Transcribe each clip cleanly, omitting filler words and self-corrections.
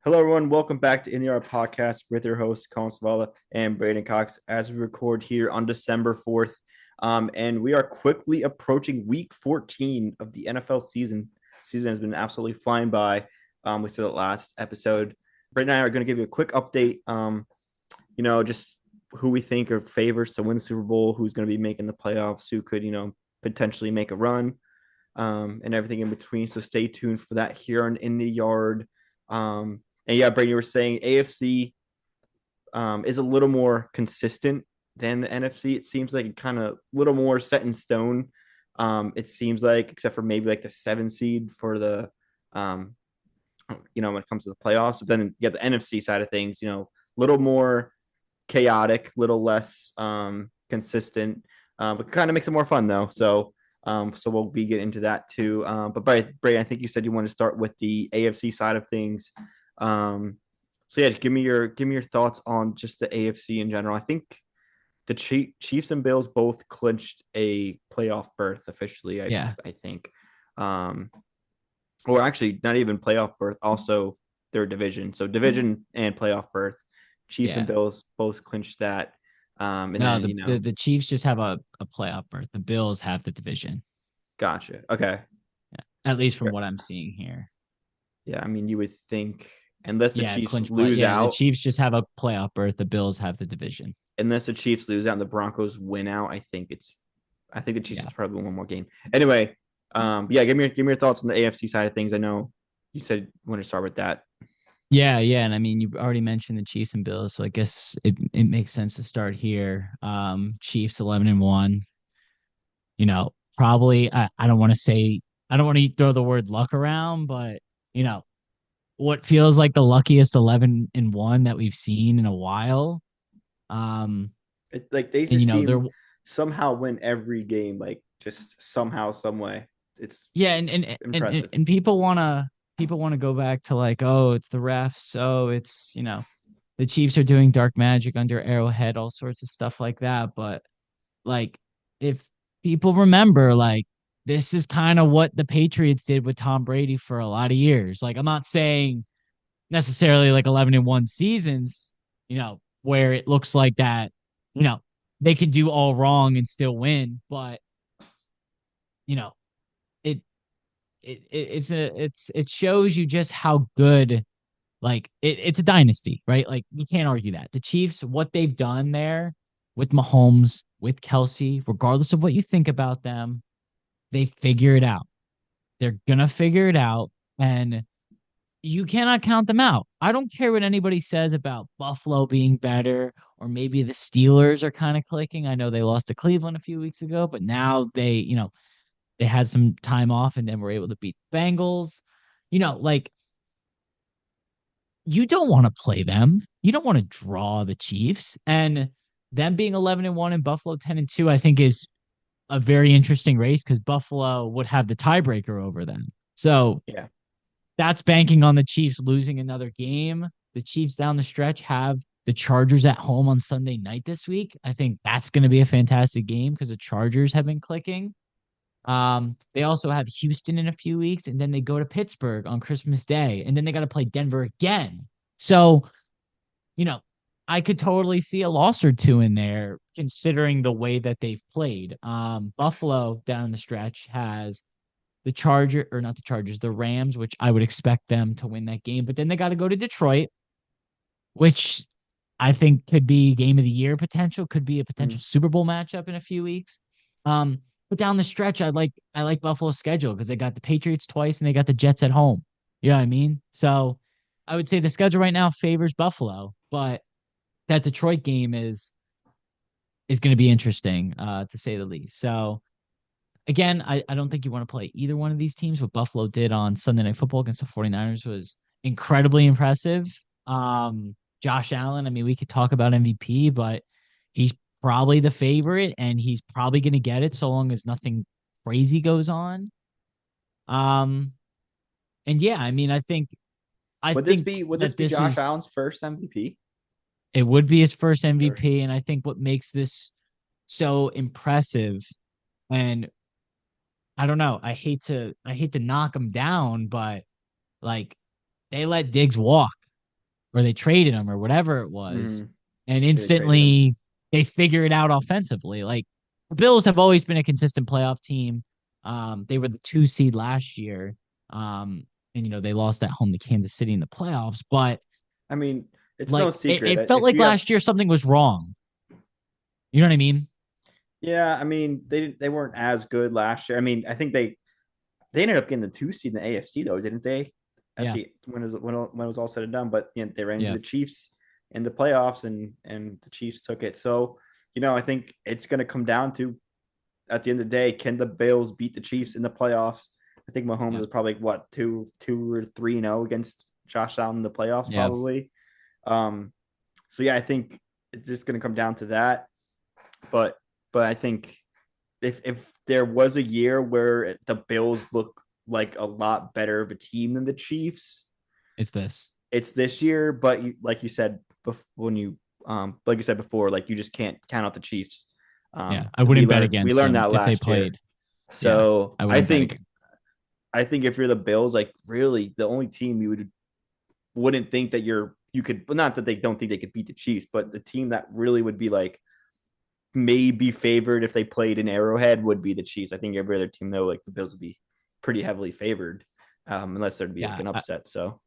Hello, everyone. Welcome back to In the Art Podcast with your hosts, Collin and Braeden Cox, as we record here on December 4th. And we are quickly approaching week 14 of the NFL season. Season has been absolutely flying by. We said it last episode. Braeden and I are going to give you a quick update. Just who we think are favorites to win the Super Bowl, who's going to be making the playoffs, who could, potentially make a run, and everything in between. So stay tuned for that here on In the Yard. And yeah, Brady, you were saying AFC is a little more consistent than the NFC. It seems like it kind of a little more set in stone. It seems like, except for maybe like the 7 seed for the, um, when it comes to the playoffs. But then you got the NFC side of things, a little more chaotic, little less consistent, but kind of makes it more fun though. So we'll be getting into that too. But Brady, I think you said you want to start with the AFC side of things. So yeah, give me your thoughts on just the AFC in general. I think the Chiefs and Bills both clinched a playoff berth officially. I Yeah. I think, um, or actually not even playoff berth, also their division. So division and playoff berth. Chiefs and Yeah. Bills both clinched that. And No, then the Chiefs just have a playoff berth. The Bills have the division. gotcha. Okay, Yeah. At least from what I'm seeing here. yeah. I mean, you would think unless the Yeah, Chiefs clinch play. lose Yeah, the out, Chiefs just have a playoff berth. The Bills have the division. unless the Chiefs lose out and the Broncos win out, I think the Chiefs Yeah. is probably one more game. Anyway, yeah, give me your thoughts on the AFC side of things. I know you said you want to start with that. Yeah. And I mean, you already mentioned the Chiefs and Bills, so I guess it makes sense to start here. Chiefs 11-1. Probably I don't want to say I don't want to throw the word luck around, but you know, what feels like the luckiest 11-1 that we've seen in a while. Um, Like they and just they're seem somehow win every game, like just somehow, some way. It's yeah, it's impressive. and people wanna go back to like, oh, it's the refs, oh, it's the Chiefs are doing dark magic under Arrowhead, all sorts of stuff like that. But like, if people remember, like, this is kind of what the Patriots did with Tom Brady for a lot of years. Like, I'm not saying necessarily like 11-1 seasons, where it looks like that, you know, they can do all wrong and still win, but you know, it it shows you just how good, like, it's a dynasty, right? Like, you can't argue that. The Chiefs, what they've done there with Mahomes, with Kelsey, regardless of what you think about them, they figure it out. They're gonna figure it out. And you cannot count them out. I don't care what anybody says about Buffalo being better, or maybe the Steelers are kind of clicking. I know they lost to Cleveland a few weeks ago, but now they had some time off and then were able to beat the Bengals. Like, you don't want to play them. You don't want to draw the Chiefs. And them being 11-1 and Buffalo 10-2, I think is a very interesting race because Buffalo would have the tiebreaker over them. So Yeah, that's banking on the Chiefs losing another game. The Chiefs down the stretch have the Chargers at home on Sunday night this week. I think that's going to be a fantastic game because the Chargers have been clicking. They also have Houston in a few weeks, and then they go to Pittsburgh on Christmas Day, and then they got to play Denver again. So, you know, I could totally see a loss or two in there, considering the way that they've played. Buffalo down the stretch has the Charger, or not the Chargers, the Rams, which I would expect them to win that game. But then they got to go to Detroit, which I think could be game of the year potential, could be a potential mm, Super Bowl matchup in a few weeks. But down the stretch, I like Buffalo's schedule because they got the Patriots twice and they got the Jets at home. You know what I mean? So I would say the schedule right now favors Buffalo, but that Detroit game is going to be interesting, to say the least. So again, I don't think you want to play either one of these teams. What Buffalo did on Sunday Night Football against the 49ers was incredibly impressive. Josh Allen, I mean, we could talk about MVP, but he's probably the favorite and he's probably going to get it so long as nothing crazy goes on. Um, and yeah, I mean, I think would this that be this Josh is Allen's first MVP? it would be his first Sure. MVP, and I think what makes this so impressive, and I don't know, I hate to knock him down, but like, they let Diggs walk. or they traded him or whatever it was, Mm-hmm. and Yeah, they traded him. instantly they figure it out offensively. Like the Bills have always been a consistent playoff team. They were the 2 seed last year. And they lost at home to Kansas City in the playoffs, but I mean, it's no like secret it that felt if like you have, last year something was wrong. You know what I mean? yeah, I mean, they weren't as good last year. I mean, I think they ended up getting the 2 seed in the AFC though, didn't they? At Yeah, the when it was all said and done, but they ran into yeah, the Chiefs in the playoffs, and the Chiefs took it. So I think it's going to come down to, at the end of the day, can the Bills beat the Chiefs in the playoffs? I think Mahomes yeah, is probably what, 2 or 3-0 against Josh Allen in the playoffs yeah. probably. Um, so yeah, I think it's just going to come down to that. But I think if there was a year where the Bills look like a lot better of a team than the Chiefs, It's this. it's this year. But like you said, like you said before, like you just can't count out the Chiefs. Yeah, I We wouldn't bet learned against them that if they last year. played. Yeah, So I wouldn't bet against. I think if you're the Bills, like really the only team you wouldn't think that you could, well, not that they don't think they could beat the Chiefs, but the team that really would be like maybe favored if they played in Arrowhead would be the Chiefs. I think every other team though, like the Bills, would be pretty heavily favored, unless there'd be like Yeah, an upset. So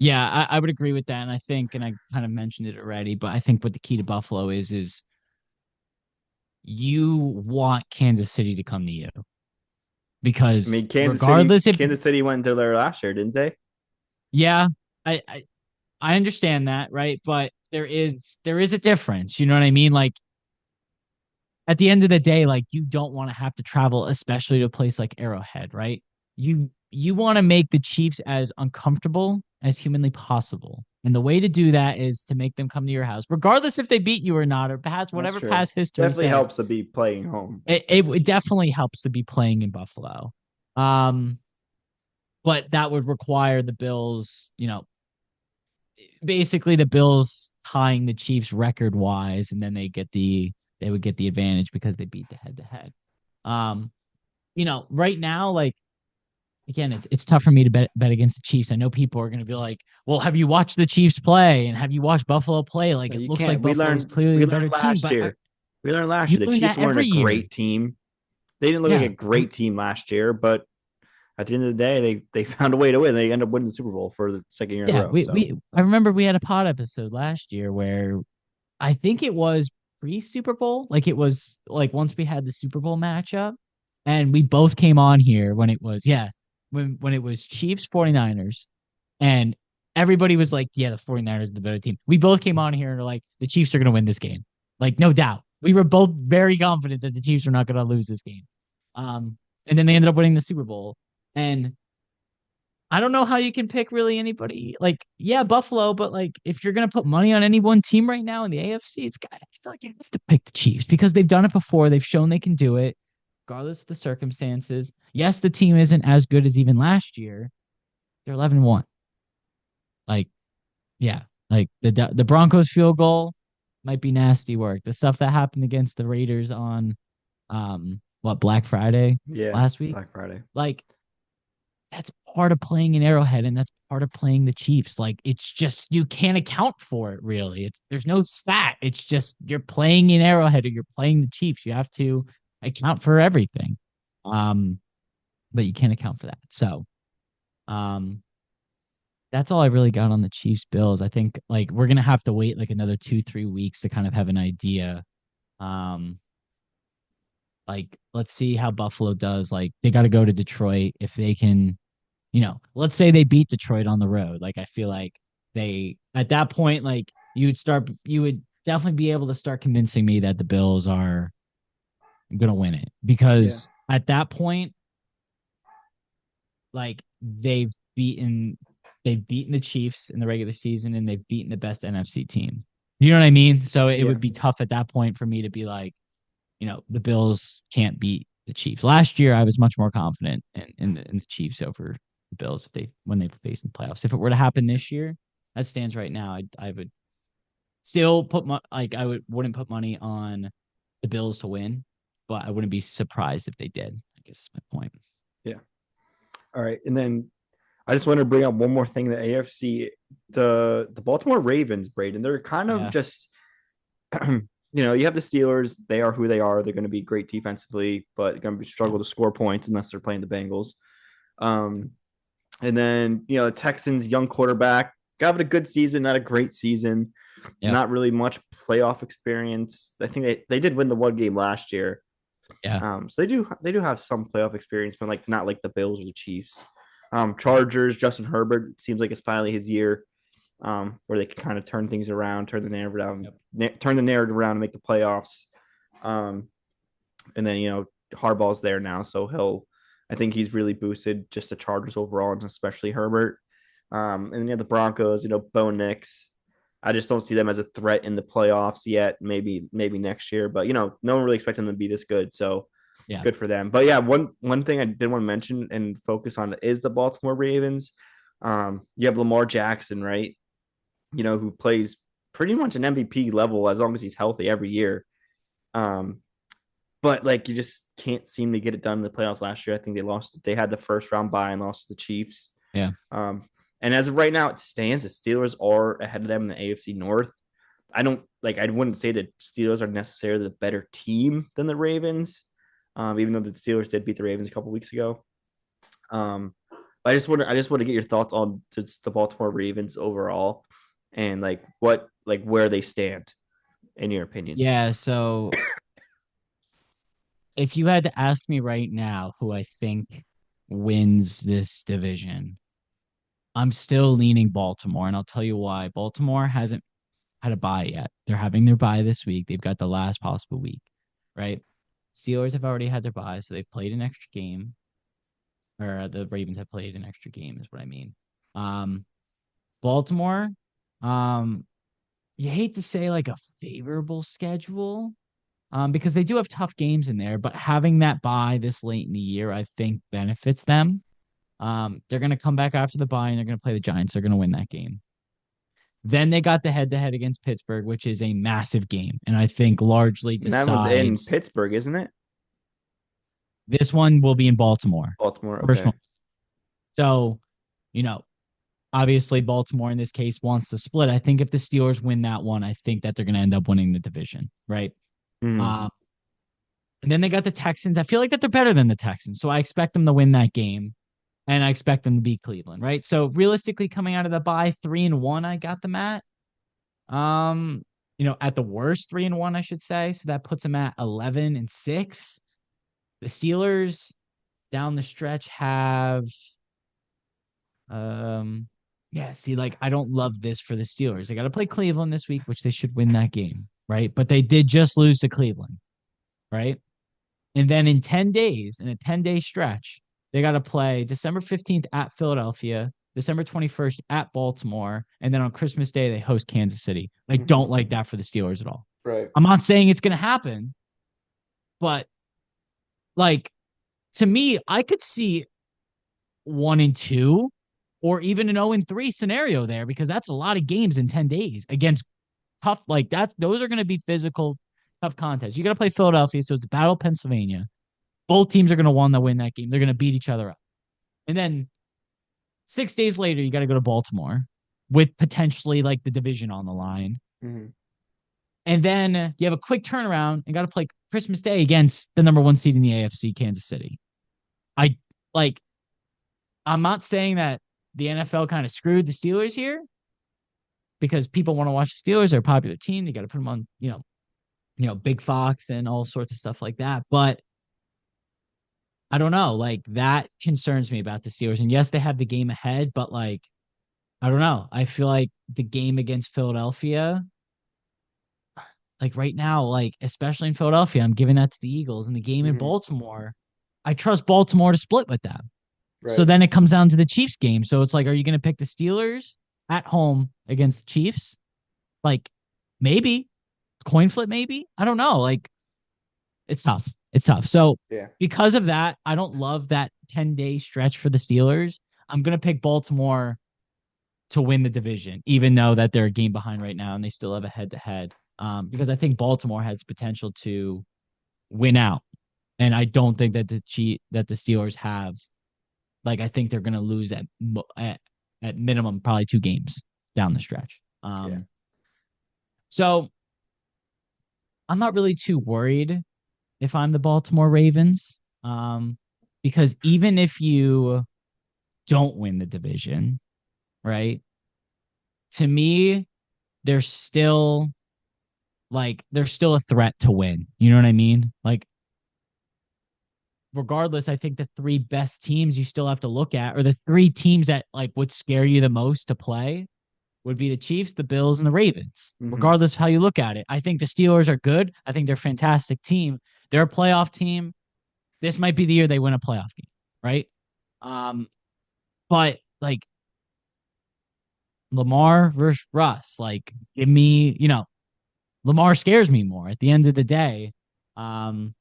yeah, I would agree with that, and I think, and I kind of mentioned it already, but I think what the key to Buffalo is you want Kansas City to come to you I because mean, regardless if Kansas City went to there last year, didn't they? yeah, I, I I understand that, right? But there is a difference. You know what I mean? Like at the end of the day, like you don't want to have to travel, especially to a place like Arrowhead, right? You want to make the Chiefs as uncomfortable as humanly possible. And the way to do that is to make them come to your house, regardless if they beat you or not, or past That's whatever true. past history Definitely says. helps to be playing home It, it, against the it Chiefs. definitely helps to be playing in Buffalo. Um, but that would require the Bills, basically the Bills tying the Chiefs record wise, and then they would get the advantage because they beat the head to head. Um, right now, like again, it's tough for me to bet against the Chiefs. I know people are going to be like, "Well, have you watched the Chiefs play and have you watched Buffalo play? Like it You looks like can't. Buffalo is clearly We the learned better team." last But year. We learned last you year the learn Chiefs that weren't every a year. great team. They didn't look like a Yeah, great team last year, but at the end of the day, they found a way to win. They ended up winning the Super Bowl for the second year in a yeah. row. So We I remember we had a pod episode last year where I think it was pre Super Bowl. Like it was like once we had the Super Bowl matchup, and we both came on here when it was when it was Chiefs 49ers, and everybody was like, yeah, the 49ers are the better team. We both came on here and were like, the Chiefs are gonna win this game. Like, no doubt. We were both very confident that the Chiefs were not gonna lose this game. Um, and then they ended up winning the Super Bowl. And I don't know how you can pick really anybody. Like, yeah, Buffalo, but like if you're gonna put money on any one team right now in the AFC, I feel like you have to pick the Chiefs because they've done it before. They've shown they can do it, regardless of the circumstances. Yes, the team isn't as good as even last year. They're 11-1. Like, yeah, like the Broncos field goal might be nasty work. The stuff that happened against the Raiders on Black Friday yeah, last week, Black Friday. like that's part of playing in Arrowhead and that's part of playing the Chiefs. Like it's just you can't account for it really. There's no stat. It's just you're playing in Arrowhead or you're playing the Chiefs. You have to account for everything. Um, but you can't account for that. So um that's all I really got on the Chiefs Bills. I think like we're gonna have to wait like another 2-3 weeks to kind of have an idea. Um, like let's see how Buffalo does. Like they got to go to Detroit if they can let's say they beat Detroit on the road. Like I feel like they at that point, like you would definitely be able to start convincing me that the Bills are gonna win it Yeah, because at that point, like they've beaten the Chiefs in the regular season and they've beaten the best NFC team. You know what I mean? So it yeah, would be tough at that point for me to be like, the Bills can't beat the Chiefs. Last year, I was much more confident in the Chiefs over the Bills when they faced in the playoffs. If it were to happen this year, as stands right now, I would still wouldn't put money on the Bills to win, but I wouldn't be surprised if they did. I guess that's my point. yeah. All right, and then I just want to bring up one more thing. The AFC, the Baltimore Ravens, Braden, they're kind of Yeah. just you have the Steelers. They are who they are. They're going to be great defensively, but going to Yeah. struggle to score points unless they're playing the Bengals. Um, and then the Texans, young quarterback, got a good season, not a great season, Yep. not really much playoff experience. I think they did win the one game last year. Yeah. So they do have some playoff experience, but like not like the Bills or the Chiefs. Chargers, Justin Herbert, it seems like it's finally his year, where they can kind of turn things around, Yep. turn the narrative around and make the playoffs. Um, and then Harbaugh's there now, so I think he's really boosted just the Chargers overall, and especially Herbert. And then the Broncos, Bo Nix. I just don't see them as a threat in the playoffs yet. Maybe next year, but no one really expected them to be this good. So Yeah. good for them. But yeah, one thing I did want to mention and focus on is the Baltimore Ravens. You have Lamar Jackson, right? Who plays pretty much an MVP level as long as he's healthy every year. Um, but like you just can't seem to get it done in the playoffs last year. I think they had the first round bye and lost to the Chiefs. Yeah. Um, and as of right now, it stands the Steelers are ahead of them in the AFC North. I wouldn't say that Steelers are necessarily the better team than the Ravens, even though the Steelers did beat the Ravens a couple weeks ago. I just want to get your thoughts on just the Baltimore Ravens overall, and where they stand in your opinion. Yeah. So if you had to ask me right now who I think wins this division, I'm still leaning Baltimore, and I'll tell you why. Baltimore hasn't had a bye yet. They're having their bye this week. They've got the last possible week, right? Steelers have already had their bye, so they've played an extra game, or the Ravens have played an extra game, is what I mean. Um, Baltimore, um, you hate to say like a favorable schedule, because they do have tough games in there, but having that bye this late in the year, I think benefits them. They're going to come back after the bye and they're going to play the Giants. They're going to win that game. Then they got the head to head against Pittsburgh, which is a massive game. And I think largely And that one's in decides Pittsburgh, isn't it? this one will be in Baltimore. Baltimore. First Okay. one. So, you know, obviously Baltimore in this case wants to split. I think if the Steelers win that one, I think that they're going to end up winning the division, right? Mm-hmm. Um, and then they got the Texans. I feel like that they're better than the Texans. So I expect them to win that game. And I expect them to beat Cleveland, right? So realistically, coming out of the bye, 3-1, I got them at. At the worst, 3-1, I should say. So that puts them at 11-6. The Steelers down the stretch have I don't love this for the Steelers. They got to play Cleveland this week, which they should win that game, right? But they did just lose to Cleveland, right? And then in 10 days, in a 10-day stretch, they got to play December 15th at Philadelphia, December 21st at Baltimore, and then on Christmas Day, they host Kansas City. I don't like that for the Steelers at all. Right. I'm not saying it's going to happen, but like to me, I could see 1-2 or even an 0-3 scenario there because that's a lot of games in 10 days against tough like that. Those are going to be physical, tough contests. You got to play Philadelphia, so it's the Battle of Pennsylvania. Both teams are going to want to win that game. They're going to beat each other up. And then 6 days later, you got to go to Baltimore with potentially like the division on the line. Mm-hmm. And then you have a quick turnaround and got to play Christmas Day against the number one seed in the AFC, Kansas City. I like, I'm not saying that the NFL kind of screwed the Steelers here because people want to watch the Steelers. They're a popular team. You got to put them on, Big Fox and all sorts of stuff like that. But I don't know. Like that concerns me about the Steelers. And yes, they have the game ahead, but like, I don't know. I feel like the game against Philadelphia, like right now, like especially in Philadelphia, I'm giving that to the Eagles. And the game in Mm-hmm. Baltimore, I trust Baltimore to split with them. So Right. then it comes down to the Chiefs game. So it's like, are you going to pick the Steelers at home against the Chiefs? Like maybe coin flip, maybe. I don't know. Like it's tough. It's tough. So Yeah. because of that, I don't love that 10-day stretch for the Steelers. I'm going to pick Baltimore to win the division, even though that they're a game behind right now and they still have a head to head. Because I think Baltimore has potential to win out. And I don't think that the Steelers have Like I think they're going to lose at minimum probably 2 games down the stretch. Yeah. So I'm not really too worried if I'm the Baltimore Ravens, because even if you don't win the division, right? To me, they're still they're still a threat to win. You know what I mean? Like regardless, I think the 3 best teams you still have to look at, or the 3 teams that like would scare you the most to play, would be the Chiefs, the Bills, and the Ravens. Hmm. Regardless of how you look at it, I think the Steelers are good. I think they're a fantastic team. They're a playoff team. This might be the year they win a playoff game, right? Um, but like Lamar versus Russ, like give me, Lamar scares me more. At the end of the day, um,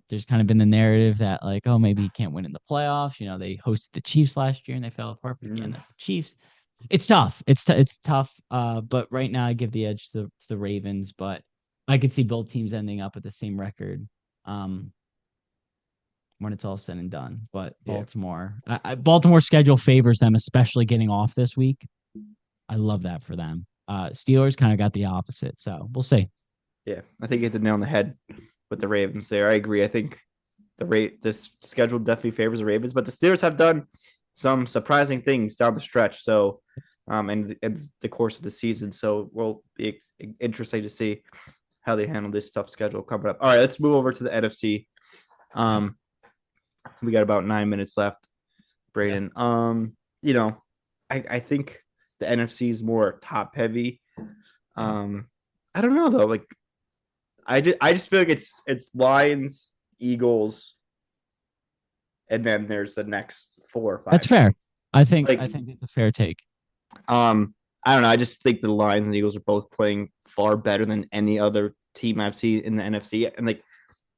there's kind of been the narrative that like, oh, maybe he can't win in the playoffs. They hosted the Chiefs last year and they fell apart. But again, Hmm. that's the Chiefs. It's tough. It's tough. But right now I give the edge to the Ravens. But I could see both teams ending up at the same record um, when it's all said and done. But Yeah. Baltimore's schedule favors them, especially getting off this week. I love that for them. Steelers kind of got the opposite. So we'll see. Yeah. I think you hit the nail on the head with the Ravens there. I agree. I think this schedule definitely favors the Ravens, but the Steelers have done some surprising things down the stretch. So, in the course of the season, so we'll be interesting to see how they handle this tough schedule coming up. All right, let's move over to the NFC. Yeah. Um, we got about 9 minutes left, Yeah. Braden. You know, I think the NFC is more top heavy. Yeah. Um, I don't know though. Like, I just feel like it's Lions, Eagles, and then there's the next four or That's five fair. teams. I Like, think it's a fair take. I don't know. I just think the Lions and Eagles are both playing far better than any other team I've seen in the NFC. And like,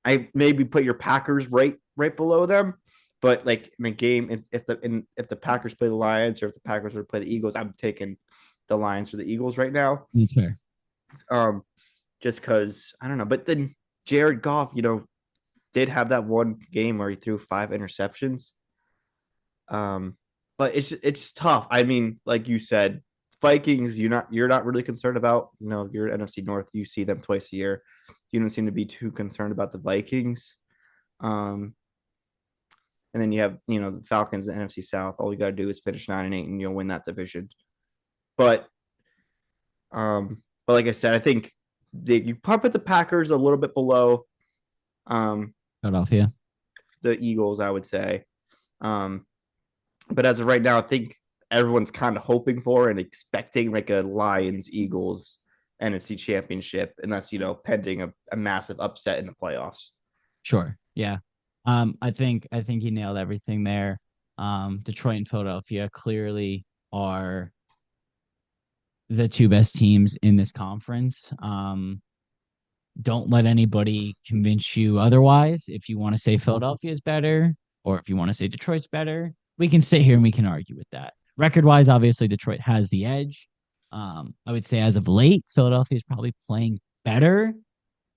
I maybe put your Packers right below them, but like in a game, if the Packers play the Lions or if the Packers were to play the Eagles, I'm taking the Lions for the Eagles right now. That's fair. Um, just because I don't know. But then Jared Goff, did have that one game where he threw 5 interceptions. Um, but it's tough. I mean, like you said, Vikings, you're not really concerned about. You're NFC North. You see them twice a year. You don't seem to be too concerned about the Vikings. Um, and then you have the Falcons, the NFC South. All you got to do is finish 9-8, and you'll win that division. But but like I said, I think you pump at the Packers a little bit below um Philadelphia. the Eagles, I would say. Um, but as of right now, I think everyone's kind of hoping for and expecting like a Lions Eagles NFC Championship, and that's pending a massive upset in the playoffs. Sure. Yeah. I think you nailed everything there. Detroit and Philadelphia clearly are the 2 best teams in this conference. Don't let anybody convince you otherwise. If you want to say Philadelphia is better, or if you want to say Detroit's better, we can sit here and we can argue with that. Record wise, obviously Detroit has the edge. I would say as of late, Philadelphia is probably playing better.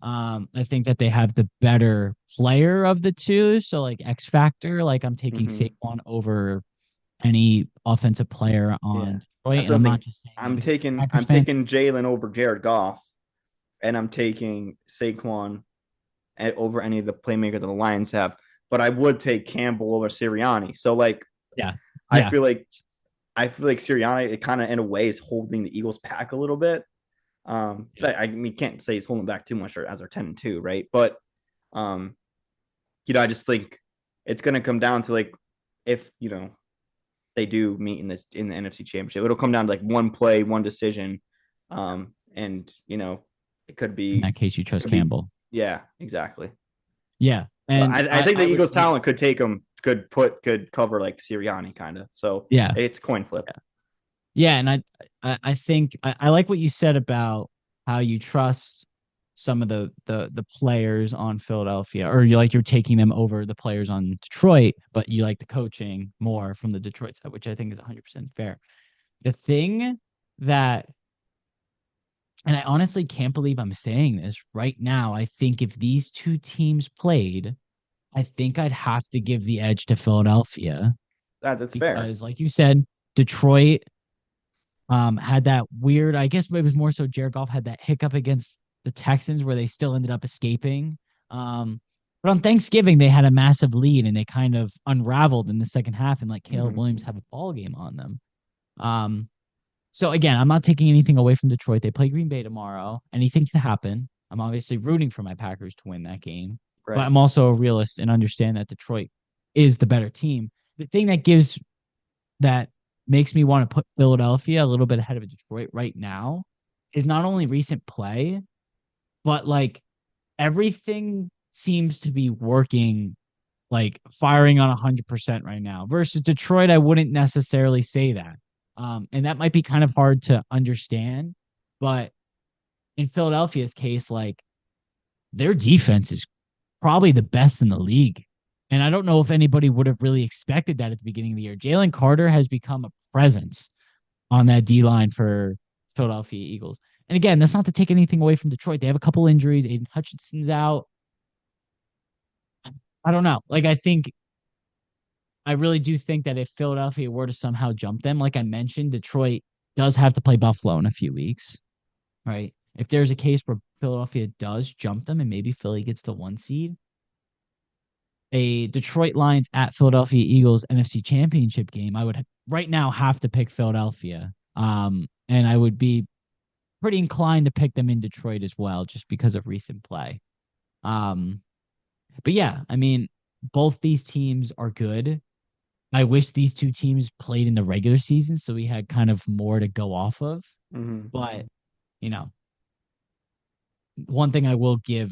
I think that they have the better player of the two. So like X factor, like I'm taking Mm-hmm. Saquon over any offensive player Yeah, on Detroit, that's and what I I'm not think. just saying that I'm because I'm a taking Packers I'm fan. taking Jalen over Jared Goff, and I'm taking Saquon over any of the playmakers that the Lions have. But I would take Campbell over Sirianni. So like, Yeah, I yeah, feel like I feel like Sirianni, it kind of in a way is holding the Eagles back a little bit. yeah. But I mean, can't say he's holding back too much as they're 10-2, right? But um, I just think it's going to come down to like if they do meet in the NFC Championship, it'll come down to like one play, one decision, and it could In be that case, you trust could be Campbell. yeah, exactly. Yeah, But and I think the I would Eagles' say, talent could cover like Sirianni kind of. So yeah, it's coin flip. yeah, and I think I like what you said about how you trust some of the players on Philadelphia, or you're taking them over the players on Detroit, but you like the coaching more from the Detroit side, which I think is 100% fair. The thing that, and I honestly can't believe I'm saying this right now, I think if these 2 teams played I think I'd have to give the edge to Philadelphia That's fair. because, like you said, Detroit had that weird. I guess it was more so Jared Goff had that hiccup against the Texans where they still ended up escaping. But on Thanksgiving they had a massive lead and they kind of unraveled in the second half and like Caleb Hmm. Williams have a ball game on them. Um, so again, I'm not taking anything away from Detroit. They play Green Bay tomorrow. Anything can happen. I'm obviously rooting for my Packers to win that game, but Right. I'm also a realist and understand that Detroit is the better team. The thing that makes me want to put Philadelphia a little bit ahead of Detroit right now is not only recent play, but like everything seems to be working, like firing on 100% right now. Versus Detroit, I wouldn't necessarily say that. And that might be kind of hard to understand, but in Philadelphia's case, like their defense is probably the best in the league. And I don't know if anybody would have really expected that at the beginning of the year. Jalen Carter has become a presence on that D line for Philadelphia Eagles. And again, that's not to take anything away from Detroit. They have a couple injuries. Aiden Hutchinson's out. I don't know. Like, I really do think that if Philadelphia were to somehow jump them, like I mentioned, Detroit does have to play Buffalo in a few weeks, right? If there's a case where Philadelphia does jump them and maybe Philly gets the 1 seed, a Detroit Lions at Philadelphia Eagles NFC Championship game, I would right now have to pick Philadelphia. And I would be pretty inclined to pick them in Detroit as well, just because of recent play. Um, but yeah, I mean, both these teams are good. I wish these two teams played in the regular season so we had kind of more to go off of. Hmm. But, you know, one thing I will give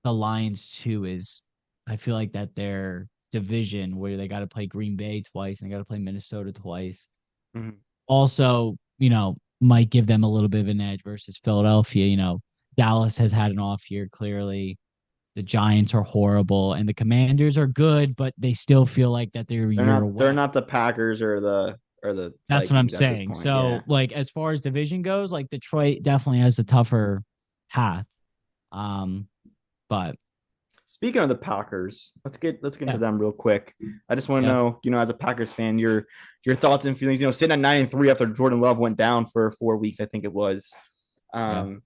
the Lions too is I feel like that their division where they got to play Green Bay twice and they got to play Minnesota twice Hmm. also, might give them a little bit of an edge versus Philadelphia. Dallas has had an off year clearly. The Giants are horrible and the Commanders are good, but they still feel like that they're a They're year not. They're away. not the Packers or the That's what I'm Vikings at this saying. point. Yeah. So, like, as far as division goes, like Detroit definitely has a tougher path. Um, but Speaking of the Packers, let's get into yeah, them real quick. I just want to yeah, know, as a Packers fan, your thoughts and feelings. Sitting at 9-3 after Jordan Love went down for 4 weeks, I think it was. yeah, Um,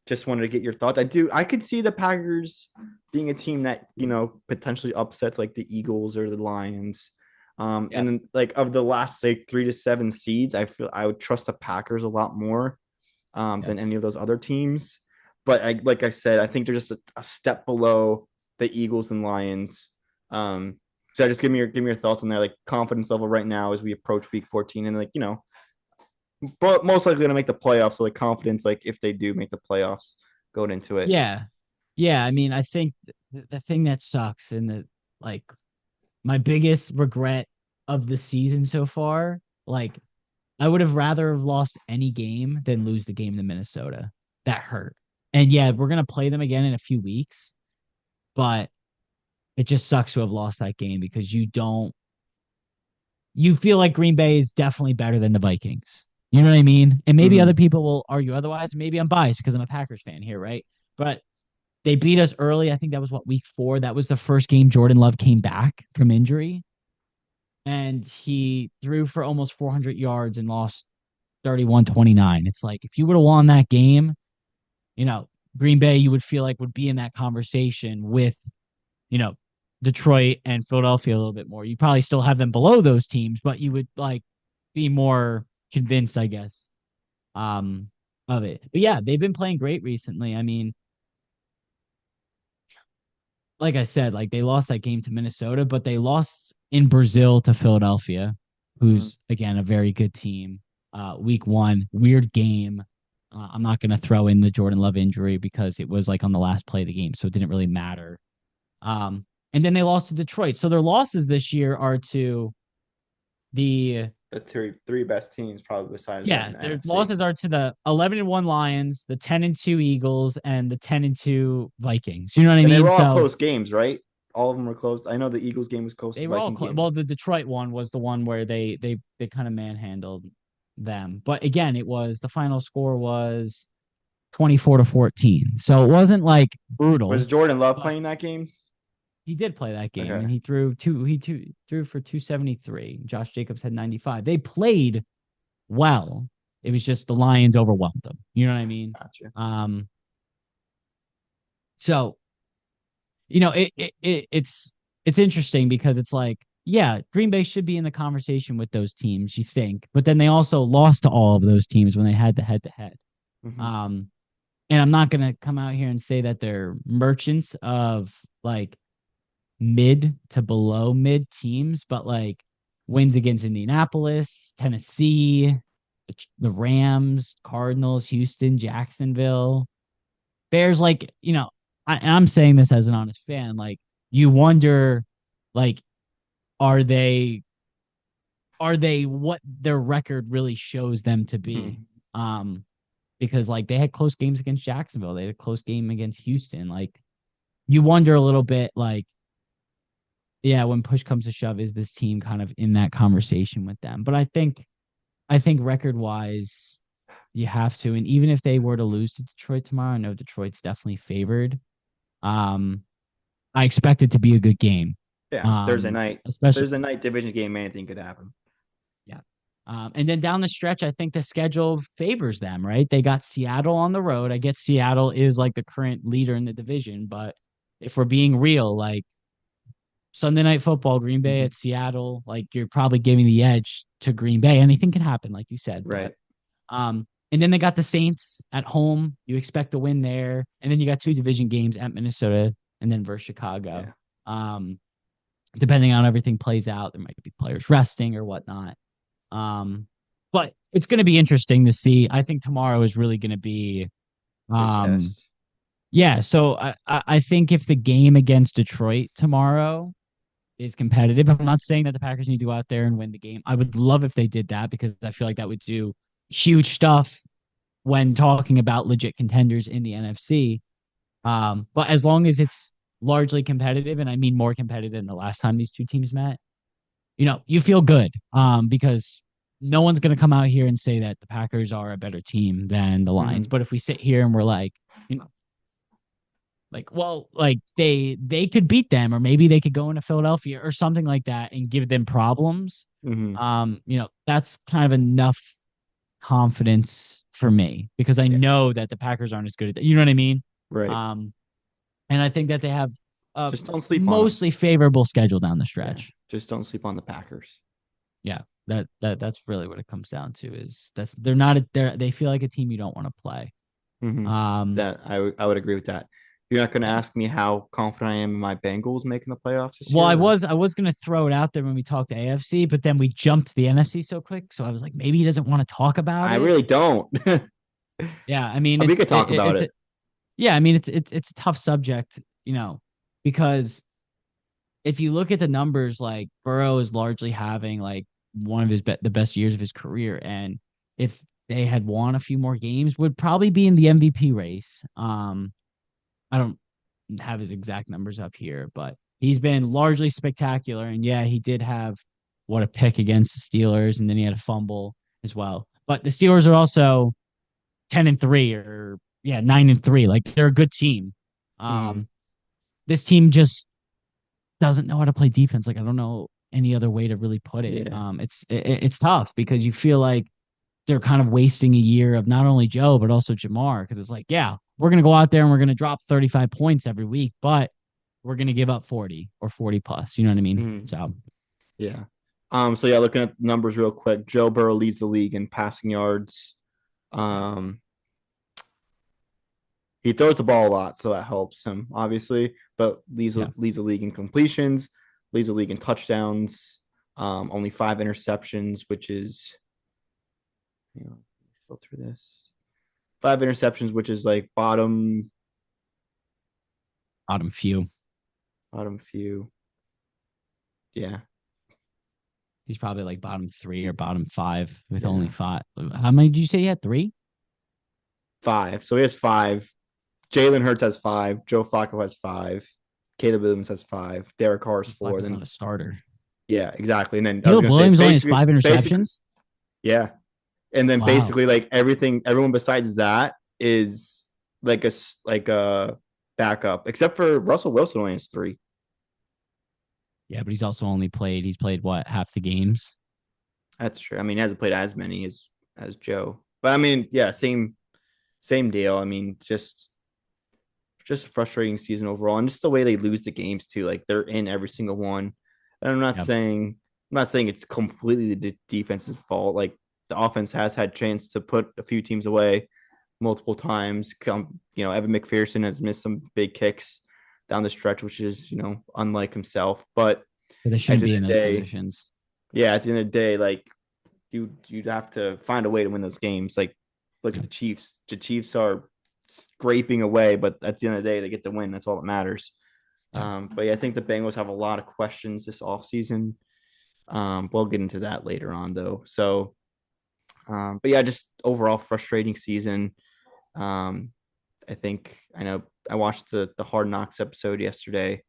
just wanted to get your thoughts. I could see the Packers being a team that potentially upsets like the Eagles or the Lions. yeah, And then like of the last like 3 to 7 seeds, I feel I would trust the Packers a lot more yeah. than any of those other teams. But like I said, I think they're just a step below the Eagles and Lions. So just give me your thoughts on their like confidence level right now as we approach Week 14, and like but most likely gonna make the playoffs. So like confidence, like if they do make the playoffs, going into it. Yeah. Yeah. I mean, I think the thing that sucks and like my biggest regret of the season so far, like I would have rather have lost any game than lose the game to Minnesota. That hurt. And yeah, we're gonna play them again in a few weeks, but it just sucks to have lost that game because you feel like Green Bay is definitely better than the Vikings. You know what I mean? And maybe other Mm-hmm. people will argue otherwise. Maybe I'm biased because I'm a Packers fan here, right? But they beat us early. I think that was week 4. That was the first game Jordan Love came back from injury. And he threw for almost 400 yards and lost 31-29. It's like if you would have won that game, you know, Green Bay, you would feel like would be in that conversation with, you know, Detroit and Philadelphia a little bit more. You probably still have them below those teams, but you would like be more convinced, I guess, um, of it. But yeah, they've been playing great recently. I mean, like I said, like they lost that game to Minnesota, but they lost in Brazil to Philadelphia, Mm-hmm. who's again a very good team. Week 1, weird game. I'm not going to throw in the Jordan Love injury because it was like on the last play of the game, so it didn't really matter. Um, and then they lost to Detroit. So their losses this year are to the The three best teams probably besides them in yeah, the their NFC. losses are to the 11-1 Lions, the 10-2 Eagles, and the 10-2 Vikings. You know what I And they mean? were all So close games, right? All of them were close. I know the Eagles game was close. they The were all Vikings close. game. Well, the Detroit one was the one where they kind of manhandled them. But again, it was the final score was 24-14. So it wasn't like Was brutal, Jordan Love but playing that game? He did play that game, Okay. and he threw for 273. Josh Jacobs had 95. They played well. It was just the Lions overwhelmed them. You know what I mean? Gotcha. Um, so it's interesting because it's like, yeah, Green Bay should be in the conversation with those teams, you think, but then they also lost to all of those teams when they had the head to head. Hmm. Um, and I'm not gonna come out here and say that they're merchants of like mid to below mid teams, but like wins against Indianapolis, Tennessee, the Rams, Cardinals, Houston, Jacksonville, Bears. Like, I'm saying this as an honest fan. Like, you wonder, like, are they what their record really shows them to be? Hmm. Um, because like they had close games against Jacksonville, they had a close game against Houston. Like, you wonder a little bit, like, yeah, when push comes to shove, is this team kind of in that conversation with them? But I think record wise, you have to. And even if they were to lose to Detroit tomorrow, I know Detroit's definitely favored. Um, I expect it to be a good game. Yeah. Thursday night. Especially, Thursday night division game. Anything could happen. yeah. And then down the stretch, I think the schedule favors them, right? They got Seattle on the road. I get Seattle is like the current leader in the division, but if we're being real, like Sunday Night Football, Green Bay Hmm. at Seattle, like you're probably giving the edge to Green Bay. Anything can happen, like you said. But Right. and then they got the Saints at home. You expect to win there, and then you got two division games at Minnesota and then versus Chicago. Yeah. Um, Depending on everything plays out, there might be players resting or whatnot. Um, but it's going to be interesting to see. I think tomorrow is really going to be Big um, test. yeah. So I think if the game against Detroit tomorrow is competitive. I'm not saying that the Packers need to go out there and win the game. I would love if they did that because I feel like that would do huge stuff when talking about legit contenders in the NFC. But as long as it's largely competitive, and I mean more competitive than the last time these two teams met, you feel good. Because no one's going to come out here and say that the Packers are a better team than the Lions. Hmm. But if we sit here and we're like, you know, like, well, like they could beat them, or maybe they could go into Philadelphia or something like that and give them problems. Hmm. That's kind of enough confidence for me because I Yeah. know that the Packers aren't as good at that. You know what I mean? Right. Um, and I think that they have a Just don't sleep on them. mostly favorable schedule down the Yeah. stretch. Just don't sleep on the Packers. Yeah, that's really what it comes down to is they're not they feel like a team you don't want to play. Hmm. Um, That I would agree with that. You're not going to yeah. ask me how confident I am in my Bengals making the playoffs this Well, year? Or? I was gonna throw it out there when we talked to AFC, but then we jumped to the NFC so quick, so I was like, maybe he doesn't want to talk about I it. really don't. Yeah, I mean, We could talk about it's it. yeah, I mean, it's a tough subject, because if you look at the numbers, like Burrow is largely having like one of the best years of his career, and if they had won a few more games, would probably be in the MVP race. I don't have his exact numbers up here, but he's been largely spectacular. And yeah, he did have what a pick against the Steelers, and then he had a fumble as well. But the Steelers are also 10-3, or yeah, 9-3. Like they're a good team. Hmm. Um, this team just doesn't know how to play defense. Like I don't know any other way to really put it. Yeah. It's tough because you feel like they're kind of wasting a year of not only Joe but also Jamar, because it's like, yeah, we're gonna go out there and we're gonna drop 35 points every week, but we're gonna give up 40 or 40 plus. You know what I mean? Hmm. So Yeah. So yeah, looking at the numbers real quick, Joe Burrow leads the league in passing yards. yeah, Um, he throws the ball a lot, so that helps him obviously. But yeah, leads the league in completions, leads the league in touchdowns. Only 5 interceptions, which is filter this 5 interceptions, which is like bottom few. bottom few. Yeah, He's probably like bottom three or bottom five with only yeah, 5. How many did you say he had? 3? 5. So he has 5. Jalen Hurts has 5. Joe Flacco has 5. Caleb Williams has 5. Derek Carr has 4. Flacco's not Then a starter. yeah, exactly. And then I was Caleb gonna say Williams only has basically, 5 interceptions. yeah. And then Wow. basically like everyone besides that is like a backup, except for Russell Wilson only has 3. Yeah, but he's played what, half the games? That's true. I mean, he hasn't played as many as Joe, but I mean, yeah, same deal. I mean, just a frustrating season overall, and just the way they lose the games too. Like they're in every single one. And Yep. I'm not saying it's completely the defense's fault. Like the offense has had chance to put a few teams away multiple times. Evan McPherson has missed some big kicks down the stretch, which is unlike himself. But But they at shouldn't the end be of in the those day, positions. yeah, at the end of the day, like you'd have to find a way to win those games. Like look at Yep. the Chiefs. The Chiefs are scraping away, but at the end of the day, they get the win. That's all that matters. Yeah. But yeah, I think the Bengals have a lot of questions this offseason. We'll get into that later on though. So, but yeah, just overall frustrating season. Um, I know I watched the Hard Knocks episode yesterday,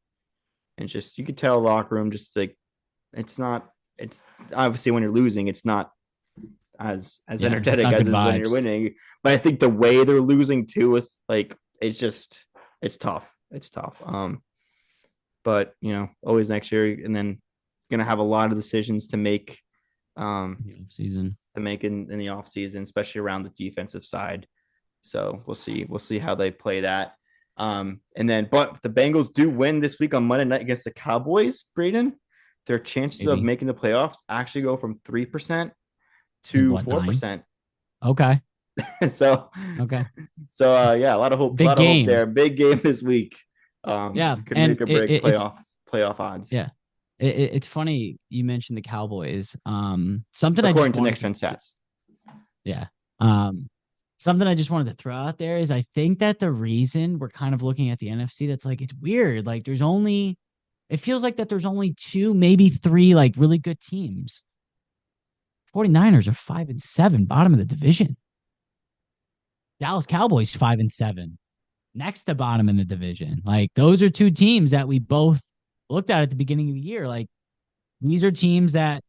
and just you could tell locker room just like it's not. It's obviously when you're losing, it's not as Yeah. It's energetic not as good is when you're vibes. winning. But I think the way they're losing too is like it's tough. It's tough. But always next year, and then gonna have a lot of decisions to make um Season. in the off season, especially around the defensive side. So we'll see how they play that. And then but if the Bengals do win this week on Monday night against the Cowboys, Braden, their chances of Maybe. making the playoffs actually go from 3% To to what, four 9? percent. Okay. so Okay. yeah, a lot of hope, Big game. there. Big game this week. Yeah. Could And make or break playoff odds, yeah. It's funny you mentioned the Cowboys. Something I according just to Next wanted Gen to Stats. yeah. Um, Something I just wanted to throw out there is I think that the reason we're kind of looking at the NFC, that's like it's weird. Like it feels like that there's only two, maybe three like really good teams. 49ers are 5-7, bottom of the division. Dallas Cowboys 5-7, next to bottom in the division. Like those are two teams that we both looked at the beginning of the year. Like these are teams that,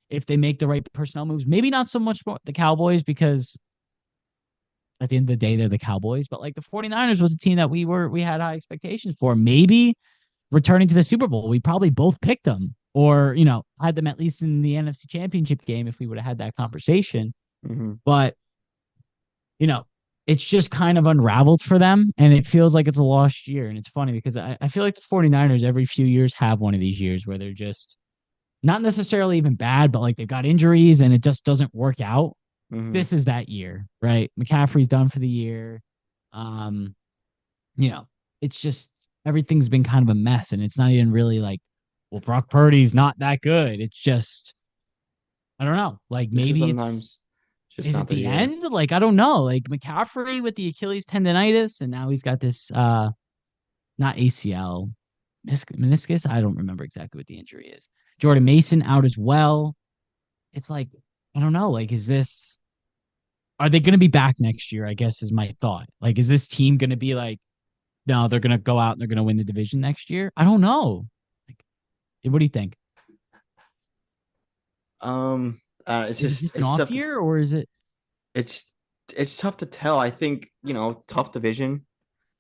if they make the right personnel moves, maybe not so much for the Cowboys because at the end of the day, they're the Cowboys, but like the 49ers was a team that we had high expectations for. Maybe returning to the Super Bowl. We probably both picked them or, had them at least in the NFC Championship game if we would have had that conversation. Mm-hmm. But, you know, it's just kind of unraveled for them and it feels like it's a lost year. And it's funny because I feel like the 49ers every few years have one of these years where they're just not necessarily even bad, but like they've got injuries and it just doesn't work out. Mm-hmm. This is that year, right? McCaffrey's done for the year. Um, you know, it's just everything's been kind of a mess, and it's not even really like, well, Brock Purdy's not that good. It's just I don't know. Like This is maybe sometimes just is not it their the year. end? Like I don't know. Like McCaffrey with the Achilles tendonitis, and now he's got this not ACL meniscus. I don't remember exactly what the injury is. Jordan Mason out as well. It's like I don't know. Like is this are they going to be back next year? I guess is my thought. Like, is this team going to be like, no, they're going to go out and they're going to win the division next year? I don't know. Like, what do you think? It's Is it just just an off year or is it? it's it's tough to tell. I think tough division,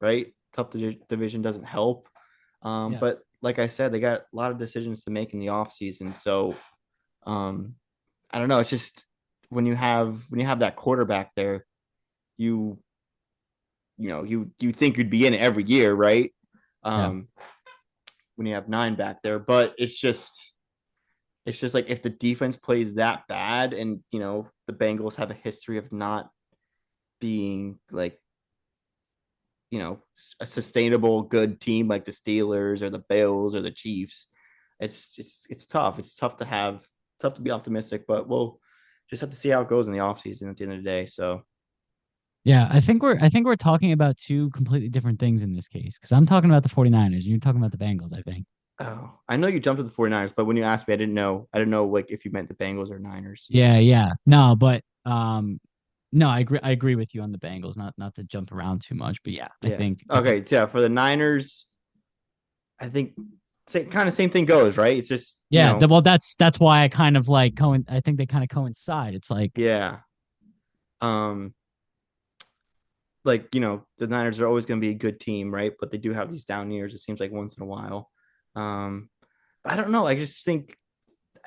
right? Division doesn't help. Yeah, But like I said, they got a lot of decisions to make in the off season. So um, I don't know. It's just when you have that quarterback there, you you think you'd be in it every year, right? yeah, Um, when you have nine back there, but it's just like if the defense plays that bad, and the Bengals have a history of not being like a sustainable good team like the Steelers or the Bills or the Chiefs. It's tough. It's tough to be optimistic, but we'll just have to see how it goes in the offseason at the end of the day. So yeah. I think we're talking about two completely different things in this case because I'm talking about the 49ers and you're talking about the Bengals, I think. I know you jumped to the 49ers, but when you asked me, I didn't know like if you meant the Bengals or Niners. Yeah, yeah. No, but no, I agree with you on the Bengals, not to jump around too much, but yeah, I Yeah. think I think Okay. Yeah. For the Niners, I think kind of same thing goes, right? It's just, yeah, well that's why I kind of like I think they kind of coincide. It's like yeah. Um, like the Niners are always going to be a good team, right? But they do have these down years. It seems like once in a while. Um, I don't know. I just think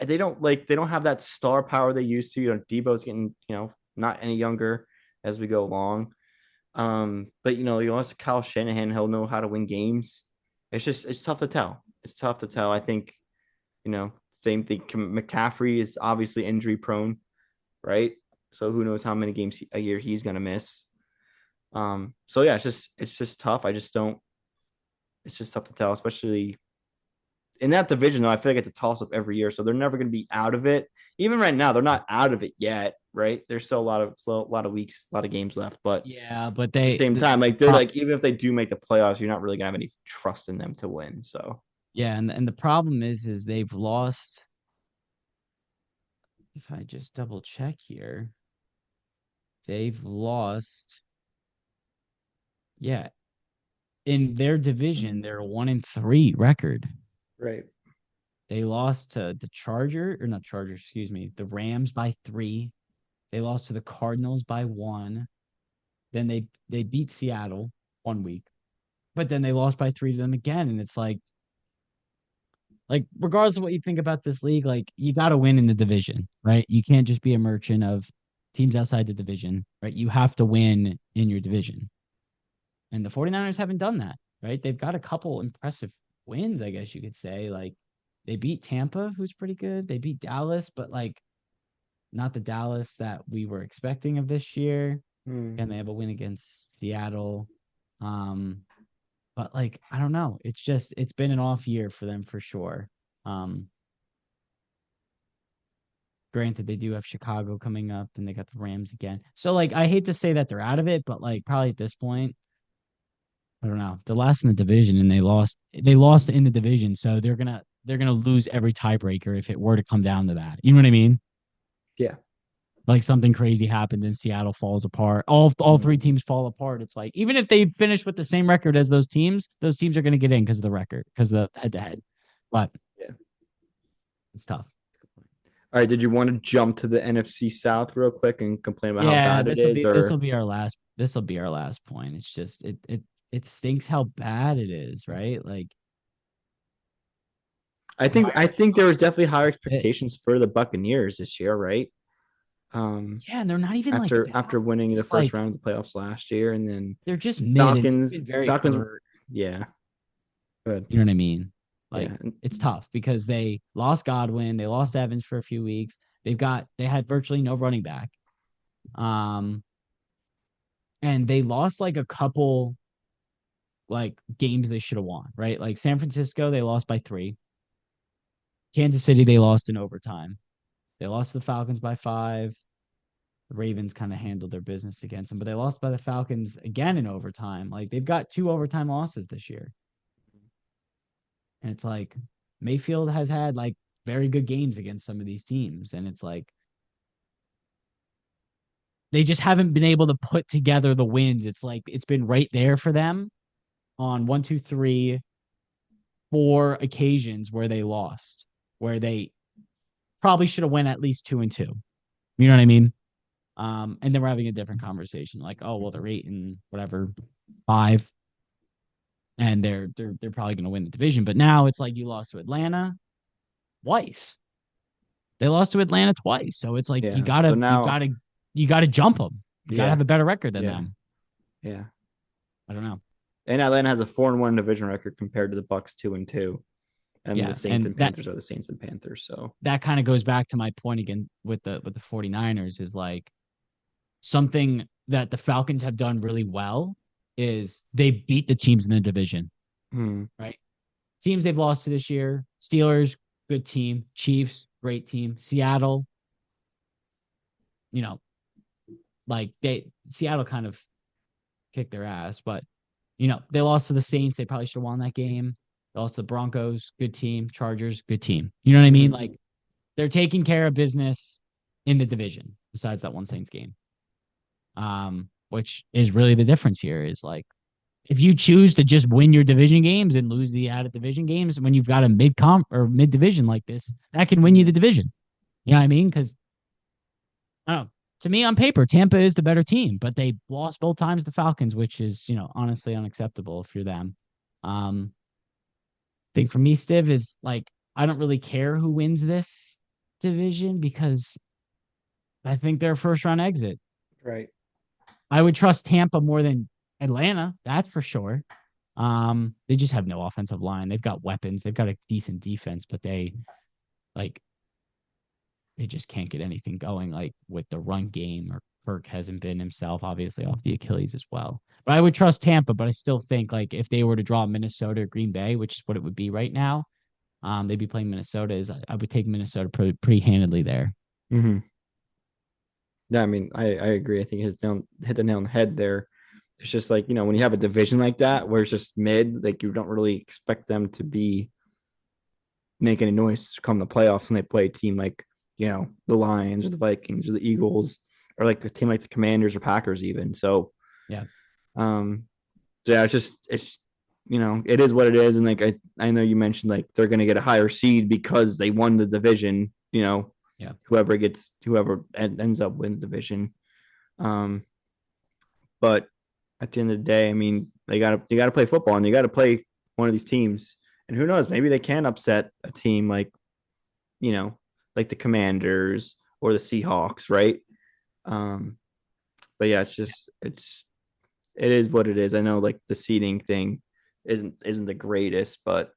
they don't have that star power they used to. Debo's getting, not any younger as we go along. But you lost Kyle Shanahan, he'll know how to win games. It's tough to tell. It's tough to tell. I think, you know, same thing. McCaffrey is obviously injury prone, right? So who knows how many games a year he's gonna miss. So yeah, it's just tough. I just don't. It's just tough to tell, especially in that division. Though I feel like it's a toss up every year, so they're never gonna be out of it. Even right now, they're not out of it yet, right? There's still a lot of weeks, a lot of games left, but Yeah, but at the they same the time, like they're pro- like even if they do make the playoffs, you're not really gonna have any trust in them to win. So yeah, and the problem is they've lost. If I just double check here, they've lost. Yeah, in their division, they're a 1-3 record. right. They lost to the Charger or not Chargers, excuse me, the Rams by 3. They lost to the Cardinals by 1. Then they beat Seattle 1 week, but then they lost by 3 to them again. And it's like regardless of what you think about this league, like you got to win in the division, right? You can't just be a merchant of teams outside the division, right? You have to win in your division. And the 49ers haven't done that, right? They've got a couple impressive wins, I guess you could say. Like they beat Tampa, who's pretty good. They beat Dallas, but like not the Dallas that we were expecting of this year. Hmm. And they have a win against Seattle. Um, but like, I don't know. It's been an off year for them for sure. Um, Granted, they do have Chicago coming up, and they got the Rams again. So like, I hate to say that they're out of it, but like, probably at this point, I don't know. They're last in the division, and they lost. They lost in the division, so they're gonna lose every tiebreaker if it were to come down to that. You know what I mean? Yeah. Like something crazy happened and Seattle falls apart. All three Hmm. teams fall apart. It's like even if they finish with the same record as those teams are going to get in because of the record, because of the head to head. But Yeah. it's tough. All right. Did you want to jump to the NFC South real quick and complain about how Yeah, bad it is, this will or be our last point. It's just it stinks how bad it is, right? Like why I are think there was definitely higher this? expectations for the Buccaneers this year, right? Um, Yeah, and they're not even like after bad. after winning the Just first like round of the playoffs last year, and then they're just mid and they've Falcons been very Falcons, hurt. yeah, good, You know what I mean? Like yeah, it's tough because they lost Godwin, they lost Evans for a few weeks. They had virtually no running back. Um and they lost like a couple like games they should have won, right? Like San Francisco, they lost by 3. Kansas City, they lost in overtime. They lost to the Falcons by 5. The Ravens kind of handled their business against them, but they lost by the Falcons again in overtime. Like they've got 2 overtime losses this year. And it's like Mayfield has had like very good games against some of these teams. And it's like they just haven't been able to put together the wins. It's like it's been right there for them on one, two, three, 4 occasions where they lost, where they probably should have went at least 2-2. You know what I mean? And then we're having a different conversation, like, oh well, they're 8 and whatever 5, and they're probably going to win the division. But now it's like you lost to Atlanta twice. They lost to Atlanta twice. So it's like yeah. So now, you gotta jump them. You gotta yeah, have a better record than yeah, them. yeah. I don't know. And Atlanta has a 4-1 division record compared to the Bucks 2-2, and the Yeah, Saints and and Panthers are the Saints and Panthers. So that kind of goes back to my point again with the 49ers is like something that the Falcons have done really well is they beat the teams in the division, hmm. right? Teams they've lost to this year, Steelers, good team, Chiefs, great team, Seattle, you know, like they Seattle kind of kicked their ass, but they lost to the Saints. They probably should have won that game. They lost to the Broncos, good team. Chargers, good team. You know what I mean? Hmm. Like they're taking care of business in the division, besides that one Saints game. Which is really the difference here is like if you choose to just win your division games and lose the added division games when you've got a mid comp or mid division like this, that can win you the division. You know what I mean? Because I don't know. To me, on paper, Tampa is the better team, but they lost both times to Falcons, which is, honestly unacceptable if you're them. Thing for me, Stiv, is like I don't really care who wins this division because I think they're a first round exit. Right. I would trust Tampa more than Atlanta, that's for sure. They just have no offensive line. They've got weapons. They've got a decent defense, but like they just can't get anything going like with the run game or Kirk hasn't been himself, obviously off the Achilles as well. But I would trust Tampa, but I still think like if they were to draw Minnesota or Green Bay, which is what it would be right now, they'd be playing Minnesota. I would take Minnesota pretty handedly there. Mm-hmm. Yeah, I mean, I agree. I think hit the nail on the head there. It's just like, when you have a division like that where it's just mid, like you don't really expect them to be make any noise come the playoffs when they play a team like, the Lions or the Vikings or the Eagles or like a team like the Commanders or Packers even. So, Yeah. um, yeah, it is what it is. And like, I know you mentioned like they're going to get a higher seed because they won the division, Yeah. whoever ends up winning the division. But at the end of the day, I mean, you gotta play football and you gotta play one of these teams. And who knows, maybe they can upset a team you know, like the Commanders or the Seahawks, right? Um, but yeah, it is what it is. I know like the seeding thing isn't the greatest, but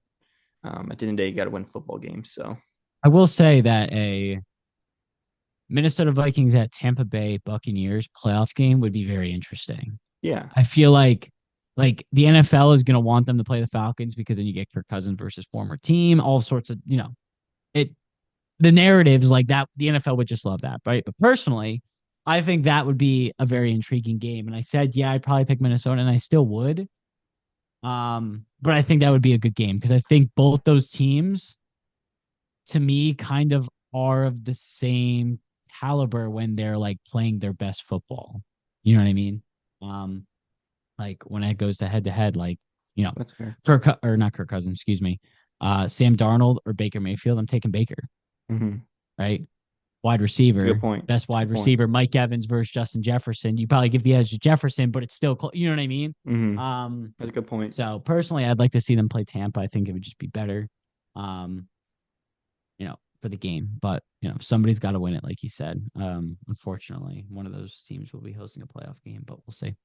at the end of the day, you got to win football games. So I will say that a Minnesota Vikings at Tampa Bay Buccaneers playoff game would be very interesting. yeah, I feel like the NFL is going to want them to play the Falcons because then you get Kirk Cousins versus former team, all sorts of, it the narratives like that the NFL would just love that, right? But personally, I think that would be a very intriguing game. And I said, yeah, I'd probably pick Minnesota and I still would. But I think that would be a good game because I think both those teams to me kind of are of the same caliber when they're like playing their best football. You know what I mean? Um, like when it goes to head, like, that's fair. Or not Kirk Cousins, excuse me. Sam Darnold or Baker Mayfield, I'm taking Baker, Mm-hmm. right? Wide That's a good receiver, point. best That's a wide good point. receiver, Mike Evans versus Justin Jefferson. You probably give the edge to Jefferson, but it's still, you know what I mean? Mm-hmm. Um, That's a good point. so personally, I'd like to see them play Tampa. I think it would just be better. Um, for the game. But somebody's got to win it, like you said. Unfortunately, one of those teams will be hosting a playoff game, but we'll see.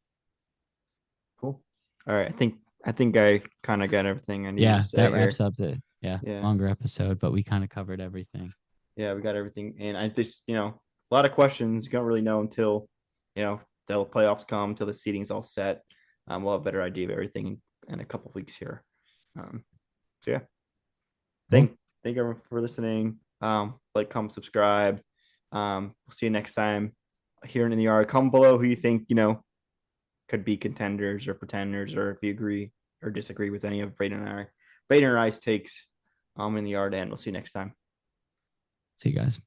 Cool. All right. I think I kind of got everything I needed to Yeah, say that wraps here. up the Yeah. longer episode, but we kind of covered everything. Yeah, we got everything. And I just, a lot of questions you don't really know until, the playoffs come, until the seating's all set. We'll have a better idea of everything in a couple of weeks here. So yeah. Cool. Thank everyone for listening. Like, comment, subscribe. We'll see you next time here in the yard. Comment below who you think, could be contenders or pretenders, or if you agree or disagree with any of Braeden and I's takes in the yard, and we'll see you next time. See you guys.